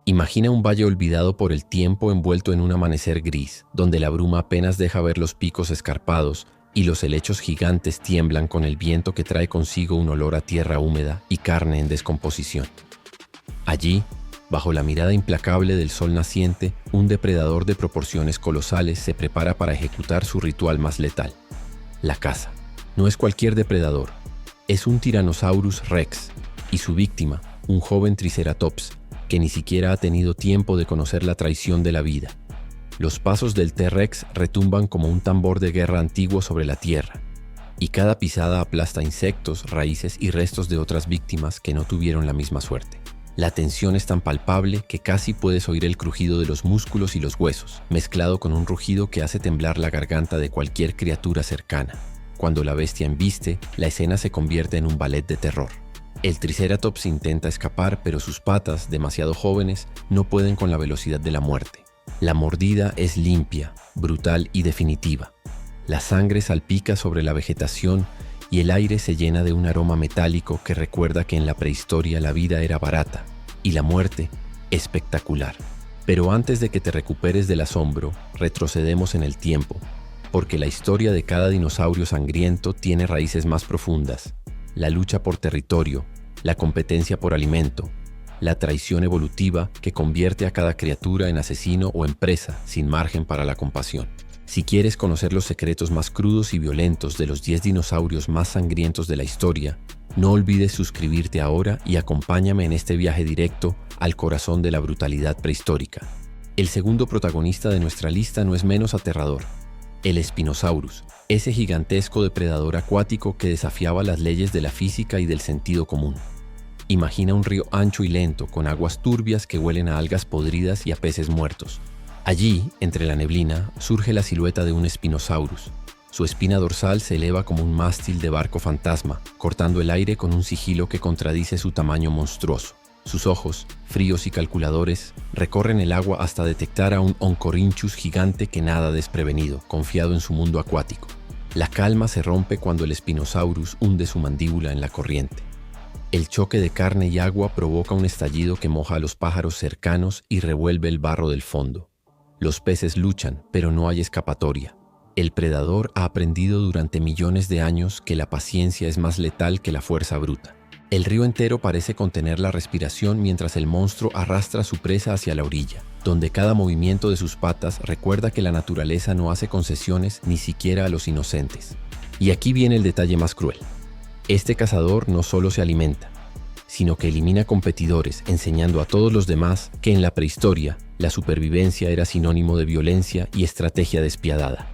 Imagina un valle olvidado por el tiempo envuelto en un amanecer gris, donde la bruma apenas deja ver los picos escarpados y los helechos gigantes tiemblan con el viento que trae consigo un olor a tierra húmeda y carne en descomposición. Allí, bajo la mirada implacable del sol naciente, un depredador de proporciones colosales se prepara para ejecutar su ritual más letal: la caza. No es cualquier depredador, es un Tyrannosaurus Rex, y su víctima, un joven Triceratops, que ni siquiera ha tenido tiempo de conocer la traición de la vida. Los pasos del T-Rex retumban como un tambor de guerra antiguo sobre la tierra, y cada pisada aplasta insectos, raíces y restos de otras víctimas que no tuvieron la misma suerte. La tensión es tan palpable que casi puedes oír el crujido de los músculos y los huesos, mezclado con un rugido que hace temblar la garganta de cualquier criatura cercana. Cuando la bestia embiste, la escena se convierte en un ballet de terror. El Triceratops intenta escapar, pero sus patas, demasiado jóvenes, no pueden con la velocidad de la muerte. La mordida es limpia, brutal y definitiva. La sangre salpica sobre la vegetación y el aire se llena de un aroma metálico que recuerda que en la prehistoria la vida era barata y la muerte espectacular. Pero antes de que te recuperes del asombro, retrocedemos en el tiempo, porque la historia de cada dinosaurio sangriento tiene raíces más profundas: la lucha por territorio, la competencia por alimento, la traición evolutiva que convierte a cada criatura en asesino o en presa sin margen para la compasión. Si quieres conocer los secretos más crudos y violentos de los 10 dinosaurios más sangrientos de la historia, no olvides suscribirte ahora y acompáñame en este viaje directo al corazón de la brutalidad prehistórica. El segundo protagonista de nuestra lista no es menos aterrador: el Spinosaurus, ese gigantesco depredador acuático que desafiaba las leyes de la física y del sentido común. Imagina un río ancho y lento, con aguas turbias que huelen a algas podridas y a peces muertos. Allí, entre la neblina, surge la silueta de un Spinosaurus. Su espina dorsal se eleva como un mástil de barco fantasma, cortando el aire con un sigilo que contradice su tamaño monstruoso. Sus ojos, fríos y calculadores, recorren el agua hasta detectar a un Oncorhynchus gigante que nada desprevenido, confiado en su mundo acuático. La calma se rompe cuando el Spinosaurus hunde su mandíbula en la corriente. El choque de carne y agua provoca un estallido que moja a los pájaros cercanos y revuelve el barro del fondo. Los peces luchan, pero no hay escapatoria. El predador ha aprendido durante millones de años que la paciencia es más letal que la fuerza bruta. El río entero parece contener la respiración mientras el monstruo arrastra a su presa hacia la orilla, donde cada movimiento de sus patas recuerda que la naturaleza no hace concesiones ni siquiera a los inocentes. Y aquí viene el detalle más cruel. Este cazador no solo se alimenta, sino que elimina competidores, enseñando a todos los demás que en la prehistoria la supervivencia era sinónimo de violencia y estrategia despiadada.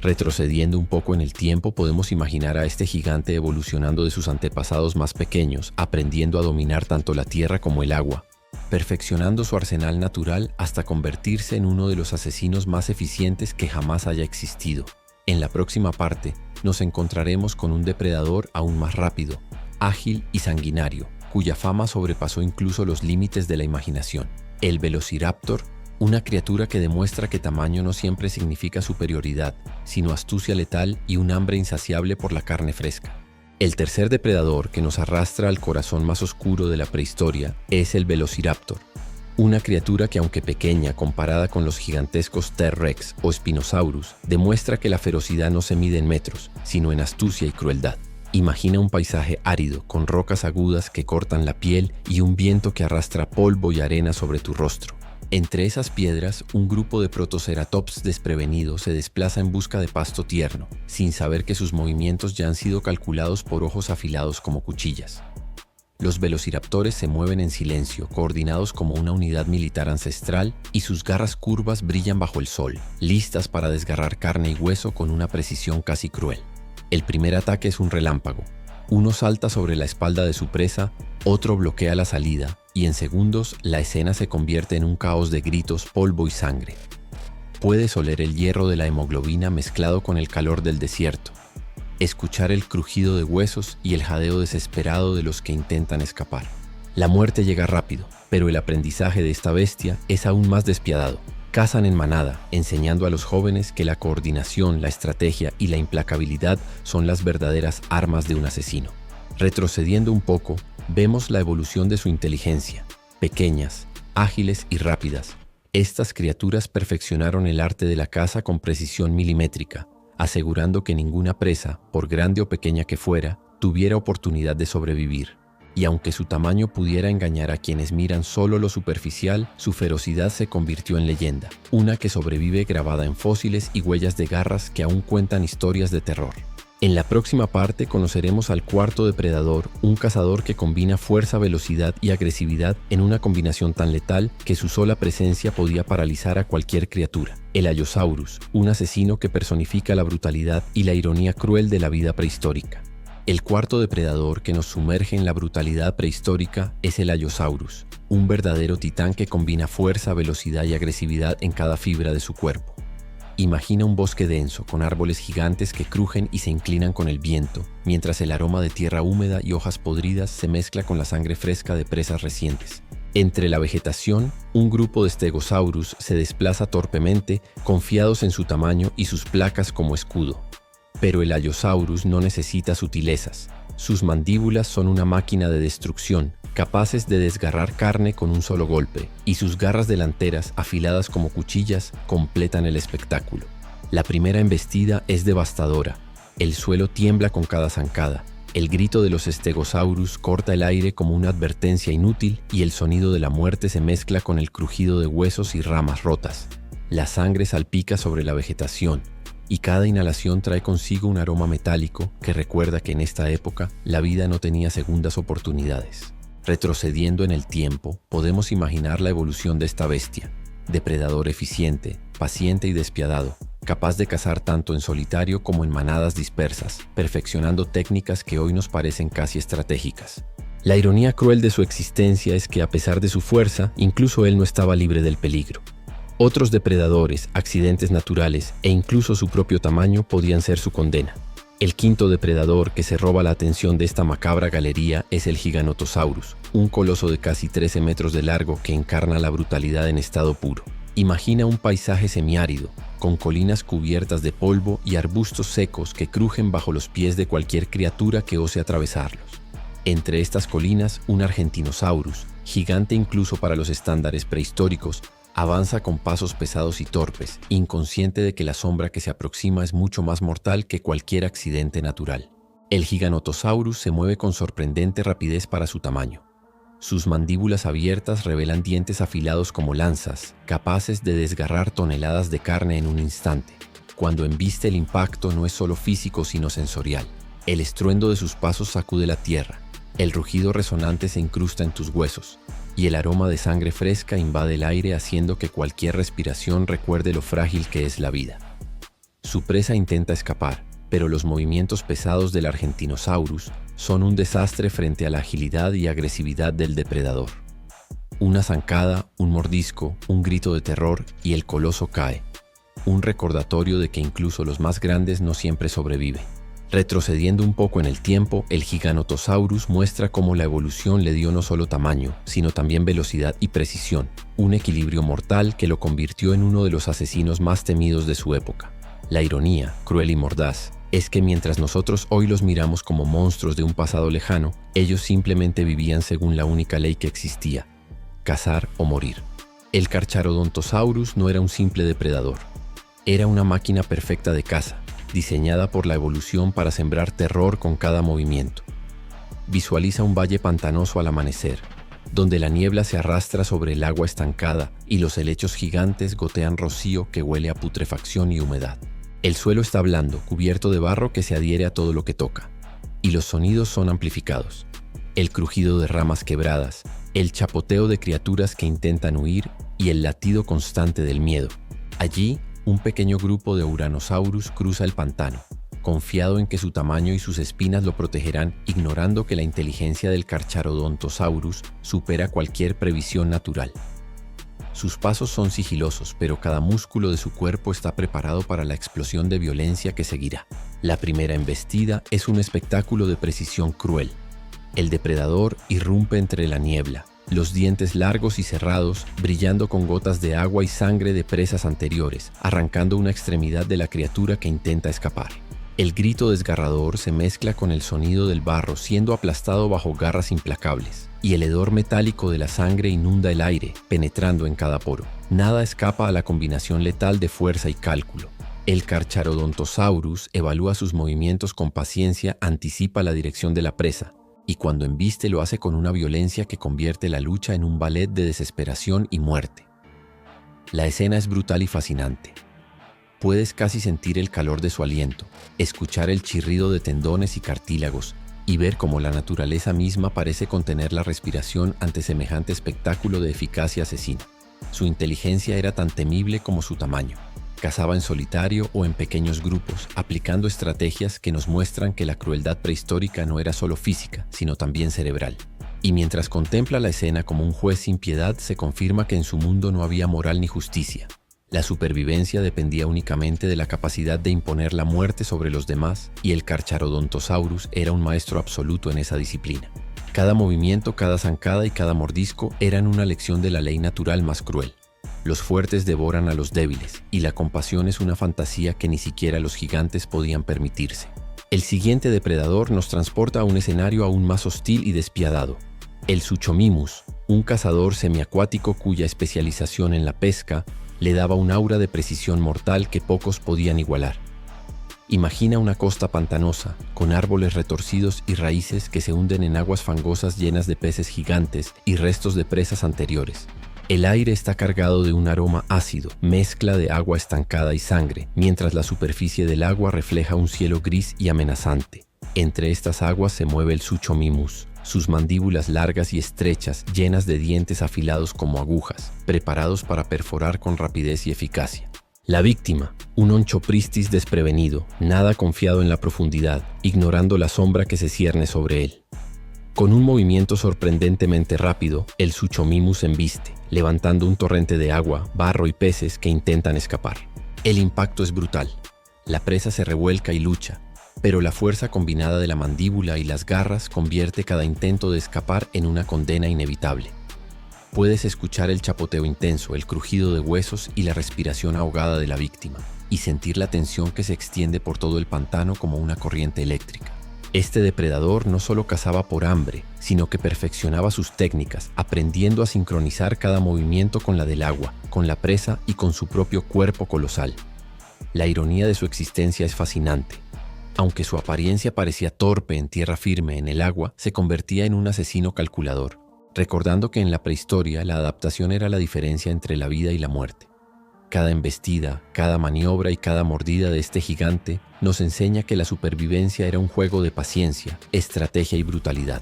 Retrocediendo un poco en el tiempo, podemos imaginar a este gigante evolucionando de sus antepasados más pequeños, aprendiendo a dominar tanto la tierra como el agua, perfeccionando su arsenal natural hasta convertirse en uno de los asesinos más eficientes que jamás haya existido. En la próxima parte, nos encontraremos con un depredador aún más rápido, ágil y sanguinario, cuya fama sobrepasó incluso los límites de la imaginación: el Velociraptor, una criatura que demuestra que tamaño no siempre significa superioridad, sino astucia letal y un hambre insaciable por la carne fresca. El tercer depredador que nos arrastra al corazón más oscuro de la prehistoria es el Velociraptor, una criatura que, aunque pequeña comparada con los gigantescos T-Rex o Spinosaurus, demuestra que la ferocidad no se mide en metros, sino en astucia y crueldad. Imagina un paisaje árido, con rocas agudas que cortan la piel y un viento que arrastra polvo y arena sobre tu rostro. Entre esas piedras, un grupo de Protoceratops desprevenido se desplaza en busca de pasto tierno, sin saber que sus movimientos ya han sido calculados por ojos afilados como cuchillas. Los velociraptores se mueven en silencio, coordinados como una unidad militar ancestral, y sus garras curvas brillan bajo el sol, listas para desgarrar carne y hueso con una precisión casi cruel. El primer ataque es un relámpago. Uno salta sobre la espalda de su presa, otro bloquea la salida, y en segundos la escena se convierte en un caos de gritos, polvo y sangre. Puedes oler el hierro de la hemoglobina mezclado con el calor del desierto, escuchar el crujido de huesos y el jadeo desesperado de los que intentan escapar. La muerte llega rápido, pero el aprendizaje de esta bestia es aún más despiadado. Cazan en manada, enseñando a los jóvenes que la coordinación, la estrategia y la implacabilidad son las verdaderas armas de un asesino. Retrocediendo un poco, vemos la evolución de su inteligencia. Pequeñas, ágiles y rápidas. Estas criaturas perfeccionaron el arte de la caza con precisión milimétrica, asegurando que ninguna presa, por grande o pequeña que fuera, tuviera oportunidad de sobrevivir. Y aunque su tamaño pudiera engañar a quienes miran solo lo superficial, su ferocidad se convirtió en leyenda, una que sobrevive grabada en fósiles y huellas de garras que aún cuentan historias de terror. En la próxima parte conoceremos al cuarto depredador, un cazador que combina fuerza, velocidad y agresividad en una combinación tan letal que su sola presencia podía paralizar a cualquier criatura. El Allosaurus, un asesino que personifica la brutalidad y la ironía cruel de la vida prehistórica. El cuarto depredador que nos sumerge en la brutalidad prehistórica es el Allosaurus, un verdadero titán que combina fuerza, velocidad y agresividad en cada fibra de su cuerpo. Imagina un bosque denso con árboles gigantes que crujen y se inclinan con el viento, mientras el aroma de tierra húmeda y hojas podridas se mezcla con la sangre fresca de presas recientes. Entre la vegetación, un grupo de Stegosaurus se desplaza torpemente, confiados en su tamaño y sus placas como escudo. Pero el Allosaurus no necesita sutilezas. Sus mandíbulas son una máquina de destrucción, capaces de desgarrar carne con un solo golpe, y sus garras delanteras, afiladas como cuchillas, completan el espectáculo. La primera embestida es devastadora. El suelo tiembla con cada zancada. El grito de los Stegosaurus corta el aire como una advertencia inútil y el sonido de la muerte se mezcla con el crujido de huesos y ramas rotas. La sangre salpica sobre la vegetación, y cada inhalación trae consigo un aroma metálico que recuerda que en esta época la vida no tenía segundas oportunidades. Retrocediendo en el tiempo, podemos imaginar la evolución de esta bestia, depredador eficiente, paciente y despiadado, capaz de cazar tanto en solitario como en manadas dispersas, perfeccionando técnicas que hoy nos parecen casi estratégicas. La ironía cruel de su existencia es que a pesar de su fuerza, incluso él no estaba libre del peligro. Otros depredadores, accidentes naturales e incluso su propio tamaño podían ser su condena. El quinto depredador que se roba la atención de esta macabra galería es el Giganotosaurus, un coloso de casi 13 metros de largo que encarna la brutalidad en estado puro. Imagina un paisaje semiárido, con colinas cubiertas de polvo y arbustos secos que crujen bajo los pies de cualquier criatura que ose atravesarlos. Entre estas colinas, un Argentinosaurus, gigante incluso para los estándares prehistóricos, avanza con pasos pesados y torpes, inconsciente de que la sombra que se aproxima es mucho más mortal que cualquier accidente natural. El Giganotosaurus se mueve con sorprendente rapidez para su tamaño. Sus mandíbulas abiertas revelan dientes afilados como lanzas, capaces de desgarrar toneladas de carne en un instante. Cuando embiste el impacto no es solo físico sino sensorial. El estruendo de sus pasos sacude la tierra, el rugido resonante se incrusta en tus huesos, y el aroma de sangre fresca invade el aire haciendo que cualquier respiración recuerde lo frágil que es la vida. Su presa intenta escapar, pero los movimientos pesados del Argentinosaurus son un desastre frente a la agilidad y agresividad del depredador. Una zancada, un mordisco, un grito de terror y el coloso cae. Un recordatorio de que incluso los más grandes no siempre sobreviven. Retrocediendo un poco en el tiempo, el Giganotosaurus muestra cómo la evolución le dio no solo tamaño, sino también velocidad y precisión, un equilibrio mortal que lo convirtió en uno de los asesinos más temidos de su época. La ironía, cruel y mordaz, es que mientras nosotros hoy los miramos como monstruos de un pasado lejano, ellos simplemente vivían según la única ley que existía: cazar o morir. El Carcharodontosaurus no era un simple depredador, era una máquina perfecta de caza, diseñada por la evolución para sembrar terror con cada movimiento. Visualiza un valle pantanoso al amanecer, donde la niebla se arrastra sobre el agua estancada y los helechos gigantes gotean rocío que huele a putrefacción y humedad. El suelo está blando, cubierto de barro que se adhiere a todo lo que toca, y los sonidos son amplificados. El crujido de ramas quebradas, el chapoteo de criaturas que intentan huir y el latido constante del miedo. Allí, un pequeño grupo de Uranosaurus cruza el pantano, confiado en que su tamaño y sus espinas lo protegerán, ignorando que la inteligencia del Carcharodontosaurus supera cualquier previsión natural. Sus pasos son sigilosos, pero cada músculo de su cuerpo está preparado para la explosión de violencia que seguirá. La primera embestida es un espectáculo de precisión cruel. El depredador irrumpe entre la niebla, los dientes largos y cerrados, brillando con gotas de agua y sangre de presas anteriores, arrancando una extremidad de la criatura que intenta escapar. El grito desgarrador se mezcla con el sonido del barro siendo aplastado bajo garras implacables, y el hedor metálico de la sangre inunda el aire, penetrando en cada poro. Nada escapa a la combinación letal de fuerza y cálculo. El Carcharodontosaurus evalúa sus movimientos con paciencia, anticipa la dirección de la presa, y cuando embiste lo hace con una violencia que convierte la lucha en un ballet de desesperación y muerte. La escena es brutal y fascinante. Puedes casi sentir el calor de su aliento, escuchar el chirrido de tendones y cartílagos, y ver cómo la naturaleza misma parece contener la respiración ante semejante espectáculo de eficacia asesina. Su inteligencia era tan temible como su tamaño. Cazaba en solitario o en pequeños grupos, aplicando estrategias que nos muestran que la crueldad prehistórica no era solo física, sino también cerebral. Y mientras contempla la escena como un juez sin piedad, se confirma que en su mundo no había moral ni justicia. La supervivencia dependía únicamente de la capacidad de imponer la muerte sobre los demás, y el Carcharodontosaurus era un maestro absoluto en esa disciplina. Cada movimiento, cada zancada y cada mordisco eran una lección de la ley natural más cruel. Los fuertes devoran a los débiles, y la compasión es una fantasía que ni siquiera los gigantes podían permitirse. El siguiente depredador nos transporta a un escenario aún más hostil y despiadado. El Suchomimus, un cazador semiacuático cuya especialización en la pesca le daba un aura de precisión mortal que pocos podían igualar. Imagina una costa pantanosa, con árboles retorcidos y raíces que se hunden en aguas fangosas llenas de peces gigantes y restos de presas anteriores. El aire está cargado de un aroma ácido, mezcla de agua estancada y sangre, mientras la superficie del agua refleja un cielo gris y amenazante. Entre estas aguas se mueve el Suchomimus, sus mandíbulas largas y estrechas, llenas de dientes afilados como agujas, preparados para perforar con rapidez y eficacia. La víctima, un Onchopristis desprevenido, nada confiado en la profundidad, ignorando la sombra que se cierne sobre él. Con un movimiento sorprendentemente rápido, el Suchomimus embiste, levantando un torrente de agua, barro y peces que intentan escapar. El impacto es brutal. La presa se revuelca y lucha, pero la fuerza combinada de la mandíbula y las garras convierte cada intento de escapar en una condena inevitable. Puedes escuchar el chapoteo intenso, el crujido de huesos y la respiración ahogada de la víctima, y sentir la tensión que se extiende por todo el pantano como una corriente eléctrica. Este depredador no solo cazaba por hambre, sino que perfeccionaba sus técnicas, aprendiendo a sincronizar cada movimiento con la del agua, con la presa y con su propio cuerpo colosal. La ironía de su existencia es fascinante. Aunque su apariencia parecía torpe en tierra firme en el agua, se convertía en un asesino calculador, recordando que en la prehistoria la adaptación era la diferencia entre la vida y la muerte. Cada embestida, cada maniobra y cada mordida de este gigante nos enseña que la supervivencia era un juego de paciencia, estrategia y brutalidad.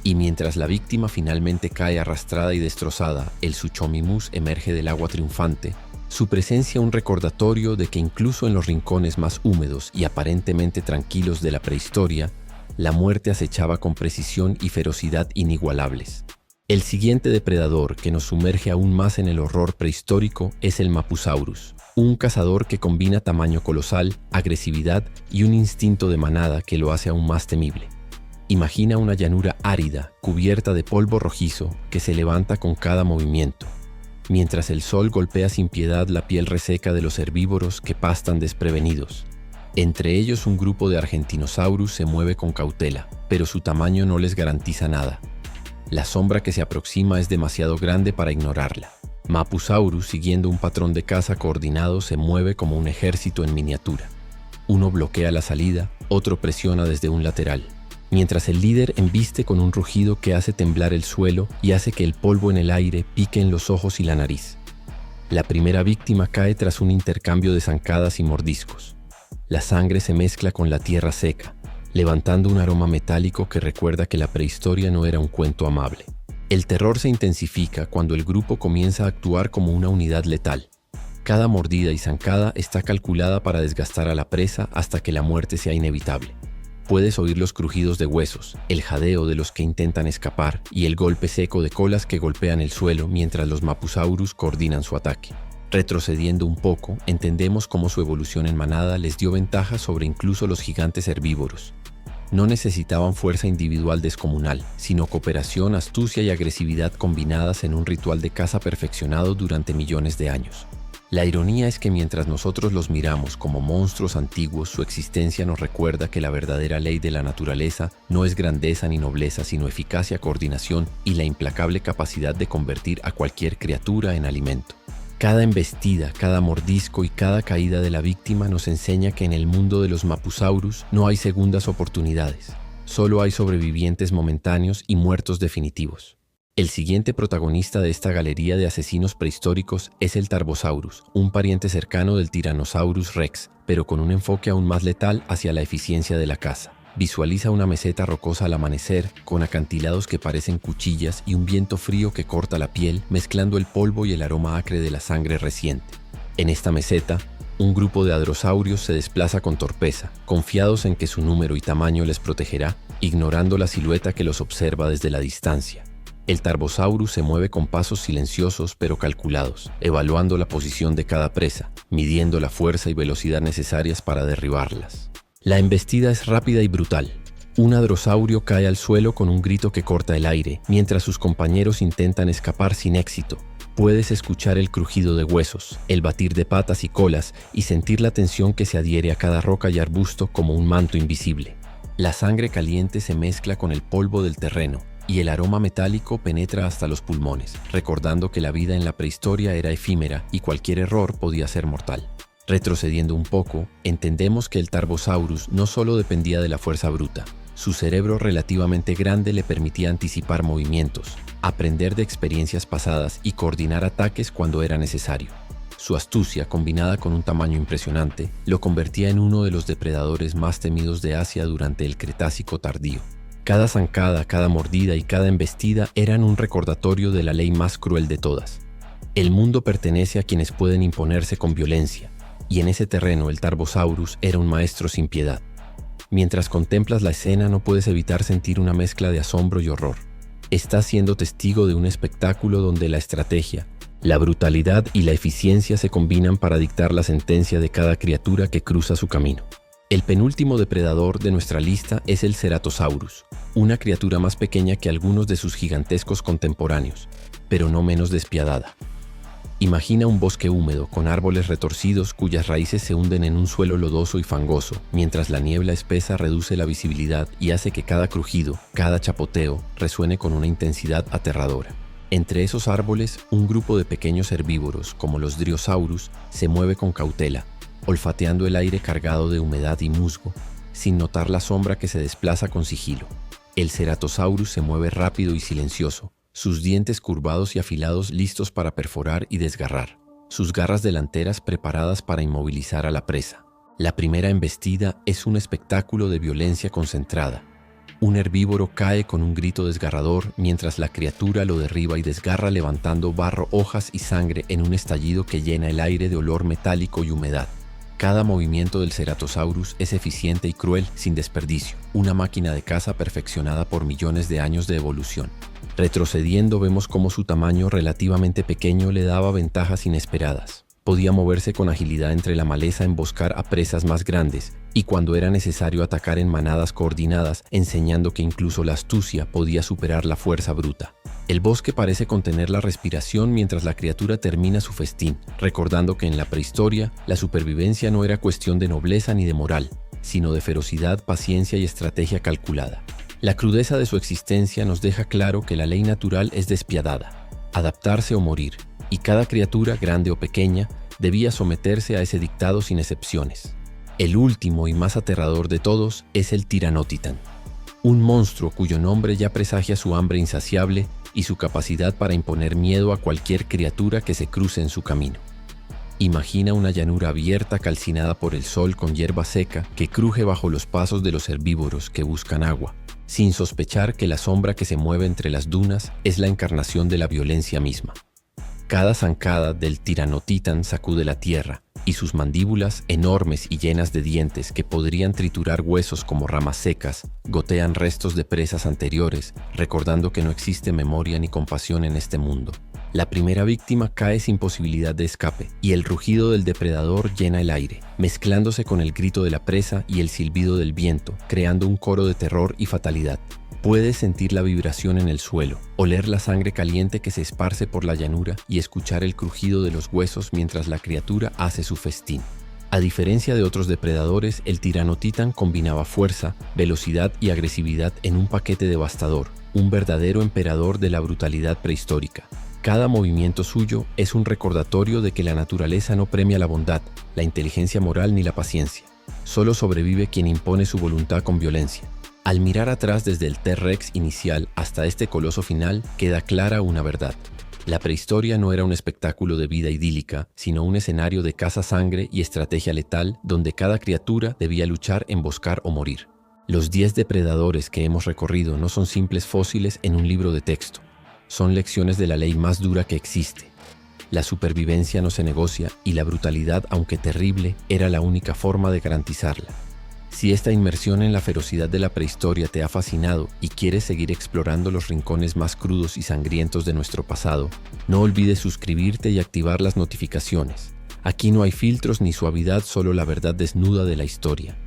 Y mientras la víctima finalmente cae arrastrada y destrozada, el Suchomimus emerge del agua triunfante, su presencia un recordatorio de que incluso en los rincones más húmedos y aparentemente tranquilos de la prehistoria, la muerte acechaba con precisión y ferocidad inigualables. El siguiente depredador que nos sumerge aún más en el horror prehistórico es el Mapusaurus, un cazador que combina tamaño colosal, agresividad y un instinto de manada que lo hace aún más temible. Imagina una llanura árida, cubierta de polvo rojizo, que se levanta con cada movimiento, mientras el sol golpea sin piedad la piel reseca de los herbívoros que pastan desprevenidos. Entre ellos un grupo de Argentinosaurus se mueve con cautela, pero su tamaño no les garantiza nada. La sombra que se aproxima es demasiado grande para ignorarla. Mapusaurus, siguiendo un patrón de caza coordinado, se mueve como un ejército en miniatura. Uno bloquea la salida, otro presiona desde un lateral, mientras el líder embiste con un rugido que hace temblar el suelo y hace que el polvo en el aire pique en los ojos y la nariz. La primera víctima cae tras un intercambio de zancadas y mordiscos. La sangre se mezcla con la tierra seca, levantando un aroma metálico que recuerda que la prehistoria no era un cuento amable. El terror se intensifica cuando el grupo comienza a actuar como una unidad letal. Cada mordida y zancada está calculada para desgastar a la presa hasta que la muerte sea inevitable. Puedes oír los crujidos de huesos, el jadeo de los que intentan escapar y el golpe seco de colas que golpean el suelo mientras los Mapusaurus coordinan su ataque. Retrocediendo un poco, entendemos cómo su evolución en manada les dio ventaja sobre incluso los gigantes herbívoros. No necesitaban fuerza individual descomunal, sino cooperación, astucia y agresividad combinadas en un ritual de caza perfeccionado durante millones de años. La ironía es que mientras nosotros los miramos como monstruos antiguos, su existencia nos recuerda que la verdadera ley de la naturaleza no es grandeza ni nobleza, sino eficacia, coordinación y la implacable capacidad de convertir a cualquier criatura en alimento. Cada embestida, cada mordisco y cada caída de la víctima nos enseña que en el mundo de los Mapusaurus no hay segundas oportunidades, solo hay sobrevivientes momentáneos y muertos definitivos. El siguiente protagonista de esta galería de asesinos prehistóricos es el Tarbosaurus, un pariente cercano del Tyrannosaurus Rex, pero con un enfoque aún más letal hacia la eficiencia de la caza. Visualiza una meseta rocosa al amanecer, con acantilados que parecen cuchillas y un viento frío que corta la piel, mezclando el polvo y el aroma acre de la sangre reciente. En esta meseta, un grupo de hadrosaurios se desplaza con torpeza, confiados en que su número y tamaño les protegerá, ignorando la silueta que los observa desde la distancia. El Tarbosaurus se mueve con pasos silenciosos pero calculados, evaluando la posición de cada presa, midiendo la fuerza y velocidad necesarias para derribarlas. La embestida es rápida y brutal. Un hadrosaurio cae al suelo con un grito que corta el aire, mientras sus compañeros intentan escapar sin éxito. Puedes escuchar el crujido de huesos, el batir de patas y colas y sentir la tensión que se adhiere a cada roca y arbusto como un manto invisible. La sangre caliente se mezcla con el polvo del terreno, y el aroma metálico penetra hasta los pulmones, recordando que la vida en la prehistoria era efímera y cualquier error podía ser mortal. Retrocediendo un poco, entendemos que el Tarbosaurus no solo dependía de la fuerza bruta. Su cerebro relativamente grande le permitía anticipar movimientos, aprender de experiencias pasadas y coordinar ataques cuando era necesario. Su astucia, combinada con un tamaño impresionante, lo convertía en uno de los depredadores más temidos de Asia durante el Cretácico tardío. Cada zancada, cada mordida y cada embestida eran un recordatorio de la ley más cruel de todas. El mundo pertenece a quienes pueden imponerse con violencia, y en ese terreno el Tarbosaurus era un maestro sin piedad. Mientras contemplas la escena no puedes evitar sentir una mezcla de asombro y horror. Estás siendo testigo de un espectáculo donde la estrategia, la brutalidad y la eficiencia se combinan para dictar la sentencia de cada criatura que cruza su camino. El penúltimo depredador de nuestra lista es el Ceratosaurus, una criatura más pequeña que algunos de sus gigantescos contemporáneos, pero no menos despiadada. Imagina un bosque húmedo con árboles retorcidos cuyas raíces se hunden en un suelo lodoso y fangoso, mientras la niebla espesa reduce la visibilidad y hace que cada crujido, cada chapoteo, resuene con una intensidad aterradora. Entre esos árboles, un grupo de pequeños herbívoros, como los Dryosaurus, se mueve con cautela, olfateando el aire cargado de humedad y musgo, sin notar la sombra que se desplaza con sigilo. El Ceratosaurus se mueve rápido y silencioso, sus dientes curvados y afilados listos para perforar y desgarrar, sus garras delanteras preparadas para inmovilizar a la presa. La primera embestida es un espectáculo de violencia concentrada. Un herbívoro cae con un grito desgarrador mientras la criatura lo derriba y desgarra levantando barro, hojas y sangre en un estallido que llena el aire de olor metálico y humedad. Cada movimiento del Ceratosaurus es eficiente y cruel sin desperdicio, una máquina de caza perfeccionada por millones de años de evolución. Retrocediendo vemos cómo su tamaño relativamente pequeño le daba ventajas inesperadas. Podía moverse con agilidad entre la maleza, emboscar a presas más grandes y cuando era necesario atacar en manadas coordinadas, enseñando que incluso la astucia podía superar la fuerza bruta. El bosque parece contener la respiración mientras la criatura termina su festín, recordando que en la prehistoria la supervivencia no era cuestión de nobleza ni de moral, sino de ferocidad, paciencia y estrategia calculada. La crudeza de su existencia nos deja claro que la ley natural es despiadada, adaptarse o morir, y cada criatura, grande o pequeña, debía someterse a ese dictado sin excepciones. El último y más aterrador de todos es el Tiranotitan, un monstruo cuyo nombre ya presagia su hambre insaciable y su capacidad para imponer miedo a cualquier criatura que se cruce en su camino. Imagina una llanura abierta calcinada por el sol con hierba seca que cruje bajo los pasos de los herbívoros que buscan agua, sin sospechar que la sombra que se mueve entre las dunas es la encarnación de la violencia misma. Cada zancada del Tiranotitan sacude la tierra, y sus mandíbulas, enormes y llenas de dientes que podrían triturar huesos como ramas secas, gotean restos de presas anteriores, recordando que no existe memoria ni compasión en este mundo. La primera víctima cae sin posibilidad de escape, y el rugido del depredador llena el aire, mezclándose con el grito de la presa y el silbido del viento, creando un coro de terror y fatalidad. Puedes sentir la vibración en el suelo, oler la sangre caliente que se esparce por la llanura y escuchar el crujido de los huesos mientras la criatura hace su festín. A diferencia de otros depredadores, el tiranotitan combinaba fuerza, velocidad y agresividad en un paquete devastador, un verdadero emperador de la brutalidad prehistórica. Cada movimiento suyo es un recordatorio de que la naturaleza no premia la bondad, la inteligencia moral ni la paciencia. Solo sobrevive quien impone su voluntad con violencia. Al mirar atrás desde el T-Rex inicial hasta este coloso final, queda clara una verdad. La prehistoria no era un espectáculo de vida idílica, sino un escenario de caza-sangre y estrategia letal donde cada criatura debía luchar, emboscar o morir. Los 10 depredadores que hemos recorrido no son simples fósiles en un libro de texto. Son lecciones de la ley más dura que existe. La supervivencia no se negocia y la brutalidad, aunque terrible, era la única forma de garantizarla. Si esta inmersión en la ferocidad de la prehistoria te ha fascinado y quieres seguir explorando los rincones más crudos y sangrientos de nuestro pasado, no olvides suscribirte y activar las notificaciones. Aquí no hay filtros ni suavidad, solo la verdad desnuda de la historia.